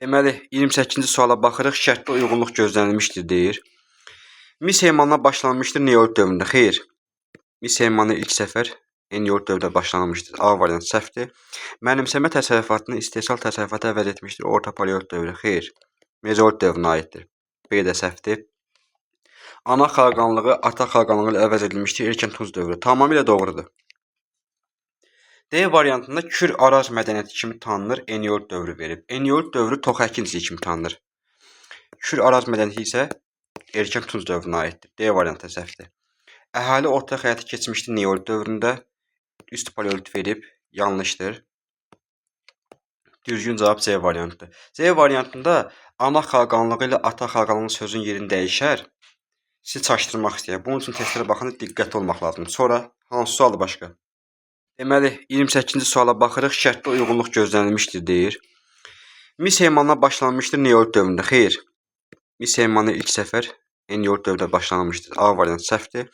Deməli, 28-ci suala baxırıq. Şərtli uyğunluq gözlənilmişdir deyir. Mis heymanına başlanmışdır neolit dövründə. Xeyr. Mis heymanı ilk səfər neolit dövründə başlanmışdır. A variantı səhvdir. Mənimsəmə təsərrüfatını istehsal təsərrüfatı əvəz etmişdir. Orta paleolit dövrü. Xeyr. Mezolit dövrünə aiddir. B də səhvdir. Ana xalqanlığı ata xalqanlığı ilə əvəz edilmişdir. Erkən tunc dövrü. Tamamilə doğrudur. D variantında Kür-Araz mədəniyyəti kimi tanınır, eneolit dövrü verib. Eneolit dövrü Tox əkinçiliyi kimi tanınır. Kür-Araz mədəniyyəti isə erkən tunc dövrünə aiddir. D variantı səhvdir. Əhali otlaq həyata keçmişdir neolit dövründə. Üst paleolit verib, yanlışdır. Düzgün cavab C variantıdır. C variantında ana xalqanlığı ilə ata xalqanlığı sözün yerini dəyişər. Sizi çaşdırmaq istəyir. Bunun üçün testlərə baxanda diqqətli olmaq lazımdır. Sonra hansı sualdır başqa? Deməli, 28-ci suala baxırıq. Şərtli uyğunluq gözlənilmişdir deyir. Mis heymanına başlanmışdır neolit dövründə. Xeyr. Mis heymanı ilk səfər neolit dövründə başlanmışdır. A variantı səhvdir.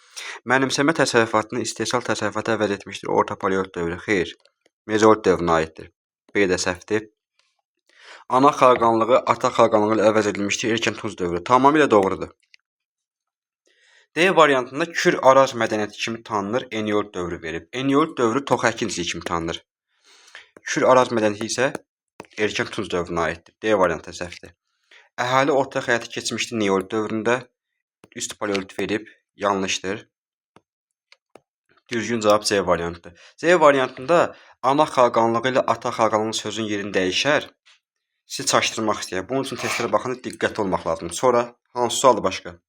Mənimsəmə təsərrüfatını istehsal təsərrüfatı əvəz etmişdir. Orta paleolit dövrü. Xeyr. Mezolit dövrünə aiddir. B də səhvdir. Ana xalqanlığı ata xalqanlığı ilə əvəz edilmişdir. Erkən tunc dövrü. Tamamilə doğrudur. D variantında Kür-Araz mədəniyyəti kimi tanınır, eneolit dövrü verib. Eneolit dövrü Tox əkinçiliyi kimi tanınır. Kür-Araz mədəniyyəti isə erkən tunc dövrünə aiddir. D variantı səhvdir. Əhali otlaq həyata keçmişdir neolit dövründə. Üst paleolit verib, yanlışdır. Düzgün cavab C variantıdır. C variantında ana xalqanlığı ilə ata xalqanlığı sözün yerini dəyişər. Sizi çaşdırmaq istəyir. Bunun üçün testlərə baxanda diqqətli olmaq lazımdır. Sonra hansı sualdır başqa?